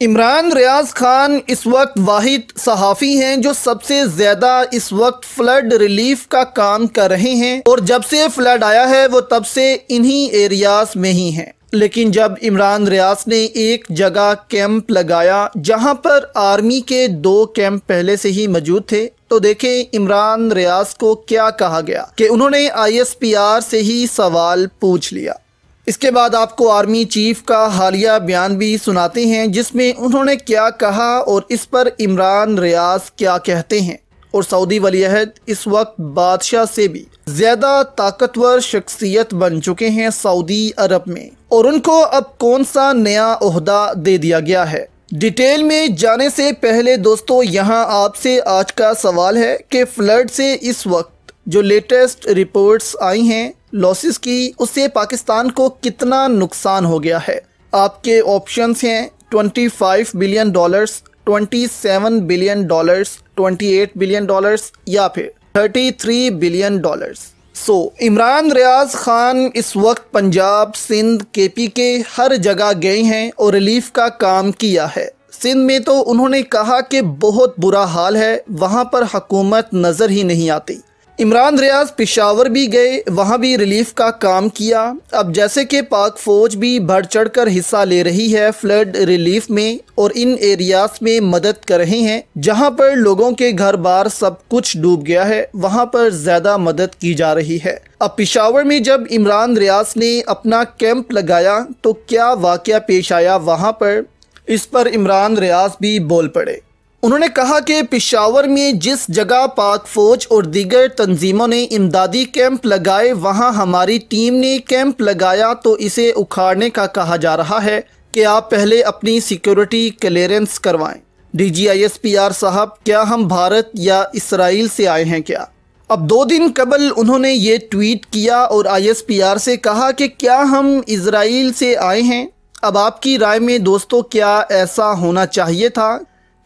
इमरान रियाज खान इस वक्त वाहिद सहाफ़ी हैं जो सबसे ज़्यादा इस वक्त फ्लड रिलीफ का काम कर रहे हैं, और जब से फ्लड आया है वो तब से इन्हीं एरियाज़ में ही हैं। लेकिन जब इमरान रियाज ने एक जगह कैंप लगाया जहां पर आर्मी के 2 कैंप पहले से ही मौजूद थे, तो देखें इमरान रियाज को क्या कहा गया कि उन्होंने ISPR से ही सवाल पूछ लिया। इसके बाद आपको आर्मी चीफ का हालिया बयान भी सुनाते हैं जिसमें उन्होंने क्या कहा और इस पर इमरान रियाज क्या कहते हैं। और सऊदी वलीअहद इस वक्त बादशाह से भी ज़्यादा ताकतवर शख्सियत बन चुके हैं सऊदी अरब में, और उनको अब कौन सा नया ओहदा दे दिया गया है। डिटेल में जाने से पहले दोस्तों यहाँ आपसे आज का सवाल है कि फ्लड से इस वक्त जो लेटेस्ट रिपोर्ट्स आई हैं लॉसेस की, उससे पाकिस्तान को कितना नुकसान हो गया है। आपके ऑप्शंस हैं $25 बिलियन, $27 बिलियन, $28 बिलियन या फिर $33 बिलियन। इमरान रियाज खान इस वक्त पंजाब, सिंध, KP के हर जगह गए हैं और रिलीफ का काम किया है। सिंध में तो उन्होंने कहा कि बहुत बुरा हाल है, वहाँ पर हुकूमत नज़र ही नहीं आती। इमरान रियाज पेशावर भी गए, वहाँ भी रिलीफ का काम किया। अब जैसे कि पाक फ़ौज भी बढ़ चढ़ कर हिस्सा ले रही है फ्लड रिलीफ में और इन एरियाज में मदद कर रहे हैं जहाँ पर लोगों के घर बार सब कुछ डूब गया है, वहाँ पर ज़्यादा मदद की जा रही है। अब पेशावर में जब इमरान रियाज ने अपना कैंप लगाया तो क्या वाक़या पेश आया वहाँ पर, इस पर इमरान रियाज भी बोल पड़े। उन्होंने कहा कि पेशावर में जिस जगह पाक फ़ौज और दीगर तंजीमों ने इमदादी कैंप लगाए वहां हमारी टीम ने कैंप लगाया तो इसे उखाड़ने का कहा जा रहा है कि आप पहले अपनी सिक्योरिटी क्लियरेंस करवाएं। DG ISPR साहब, क्या हम भारत या इसराइल से आए हैं क्या? अब 2 दिन कबल उन्होंने ये ट्वीट किया और ISPR से कहा कि क्या हम इसराइल से आए हैं। अब आपकी राय में दोस्तों क्या ऐसा होना चाहिए था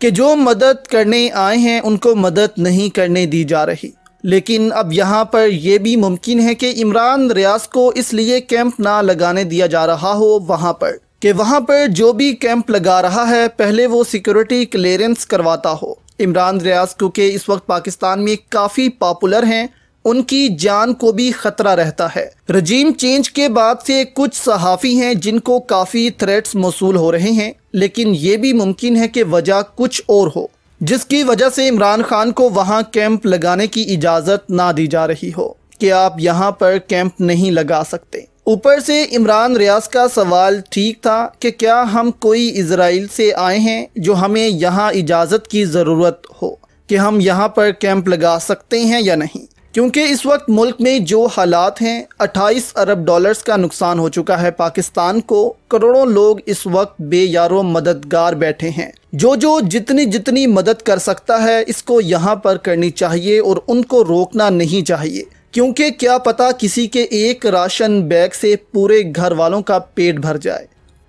कि जो मदद करने आए हैं उनको मदद नहीं करने दी जा रही? लेकिन अब यहाँ पर यह भी मुमकिन है कि इमरान रियाज को इसलिए कैंप ना लगाने दिया जा रहा हो वहाँ पर कि वहाँ पर जो भी कैंप लगा रहा है पहले वो सिक्योरिटी क्लियरेंस करवाता हो। इमरान रियाज क्योंकि इस वक्त पाकिस्तान में काफ़ी पॉपुलर हैं, उनकी जान को भी ख़तरा रहता है। रजीम चेंज के बाद से कुछ सहाफ़ी हैं जिनको काफ़ी थ्रेट्स मौसूल हो रहे हैं, लेकिन ये भी मुमकिन है कि वजह कुछ और हो जिसकी वजह से इमरान खान को वहाँ कैंप लगाने की इजाज़त ना दी जा रही हो कि आप यहाँ पर कैंप नहीं लगा सकते। ऊपर से इमरान रियाज का सवाल ठीक था कि क्या हम कोई इजराइल से आए हैं जो हमें यहाँ इजाज़त की ज़रूरत हो कि हम यहाँ पर कैंप लगा सकते हैं या नहीं, क्योंकि इस वक्त मुल्क में जो हालात हैं $28 अरब का नुकसान हो चुका है पाकिस्तान को। करोड़ों लोग इस वक्त बेयारो मददगार बैठे हैं। जो जितनी मदद कर सकता है इसको यहाँ पर करनी चाहिए और उनको रोकना नहीं चाहिए, क्योंकि क्या पता किसी के एक राशन बैग से पूरे घर वालों का पेट भर जाए।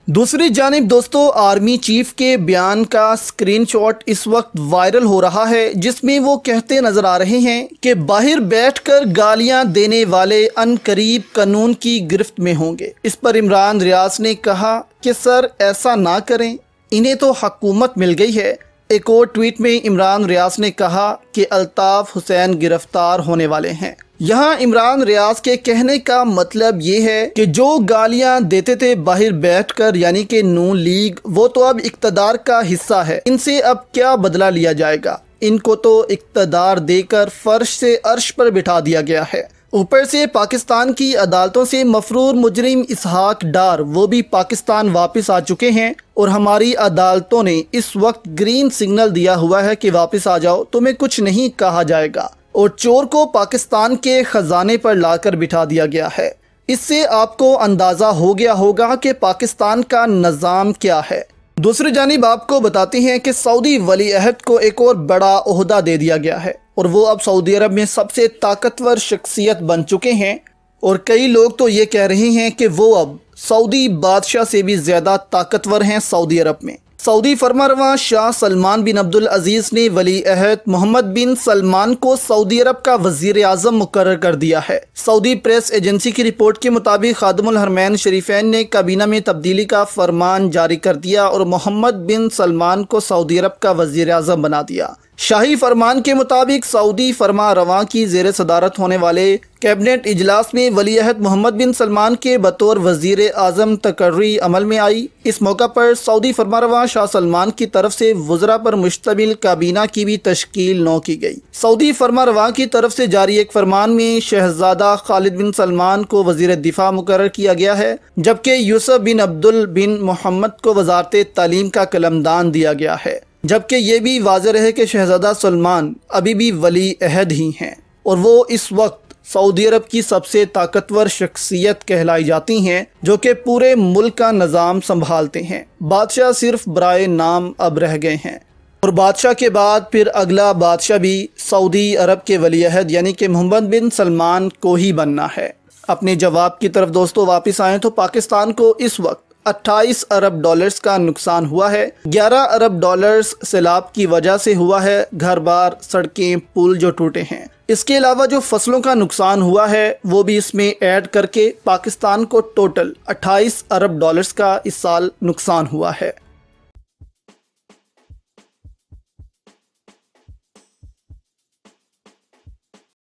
दूसरी जानिब दोस्तों आर्मी चीफ के बयान का स्क्रीनशॉट इस वक्त वायरल हो रहा है जिसमें वो कहते नजर आ रहे हैं कि बाहर बैठकर गालियां देने वाले अनकरीब कानून की गिरफ्त में होंगे। इस पर इमरान रियाज ने कहा कि सर ऐसा ना करें, इन्हें तो हुकूमत मिल गई है। एक और ट्वीट में इमरान रियाज ने कहा कि अल्ताफ़ हुसैन गिरफ्तार होने वाले हैं। यहाँ इमरान रियाज के कहने का मतलब ये है कि जो गालियां देते थे बाहर बैठकर यानी कि नून लीग, वो तो अब इक्तदार का हिस्सा है। इनसे अब क्या बदला लिया जाएगा? इनको तो इक्तदार देकर फर्श से अर्श पर बिठा दिया गया है। ऊपर से पाकिस्तान की अदालतों से मफरूर मुजरिम इसहाक डार वो भी पाकिस्तान वापस आ चुके हैं और हमारी अदालतों ने इस वक्त ग्रीन सिग्नल दिया हुआ है कि वापस आ जाओ, तुम्हें कुछ नहीं कहा जाएगा। और चोर को पाकिस्तान के खजाने पर लाकर बिठा दिया गया है। इससे आपको अंदाज़ा हो गया होगा कि पाकिस्तान का निज़ाम क्या है। दूसरी जानिब आपको बताते हैं कि सऊदी वलीअहद को एक और बड़ा ओहदा दे दिया गया है और वो अब सऊदी अरब में सबसे ताकतवर शख्सियत बन चुके हैं। और कई लोग तो ये कह रहे हैं कि वो अब सऊदी बादशाह से भी ज़्यादा ताकतवर हैं सऊदी अरब में। सऊदी फरमारवा शाह सलमान बिन अब्दुल अजीज़ ने वली अहद मोहम्मद बिन सलमान को सऊदी अरब का वज़ीर आज़म मुकर्रर कर दिया है। सऊदी प्रेस एजेंसी की रिपोर्ट के मुताबिक खादिमुल हरमैन शरीफैन ने काबीना में तब्दीली का फरमान जारी कर दिया और मोहम्मद बिन सलमान को सऊदी अरब का वज़ीर आज़म बना दिया। शाही फरमान के मुताबिक सऊदी फरमा रवां की ज़ेर सदारत होने वाले कैबिनेट इजलास में वली अहद मोहम्मद बिन सलमान के बतौर वज़ीर आज़म तकर्री अमल में आई। इस मौका पर सऊदी फरमा रवां शाह सलमान की तरफ से वज़रा पर मुश्तमिल काबीना की भी तश्कील नौ की गई। सऊदी फरमा रवां की तरफ से जारी एक फरमान में शहजादा खालिद बिन सलमान को वज़ीर दिफा मुकर्रर किया गया है, जबकि यूसुफ बिन अब्दुल बिन मोहम्मद को वज़ारत तालीम का कलमदान दिया गया है। जबकि ये भी वाज़ेह रहे कि शहजादा सलमान अभी भी वली अहद ही हैं और वो इस वक्त सऊदी अरब की सबसे ताकतवर शख्सियत कहलाई जाती हैं, जो कि पूरे मुल्क का निज़ाम संभालते हैं। बादशाह सिर्फ बराए नाम अब रह गए हैं और बादशाह के बाद फिर अगला बादशाह भी सऊदी अरब के वली अहद यानी कि मोहम्मद बिन सलमान को ही बनना है। अपने जवाब की तरफ दोस्तों वापस आएँ तो पाकिस्तान को इस वक्त 28 अरब डॉलर्स का नुकसान हुआ है। 11 अरब डॉलर्स सैलाब की वजह से हुआ है, घर बार सड़कें पुल जो टूटे हैं। इसके अलावा जो फसलों का नुकसान हुआ है वो भी इसमें ऐड करके पाकिस्तान को टोटल 28 अरब डॉलर्स का इस साल नुकसान हुआ है।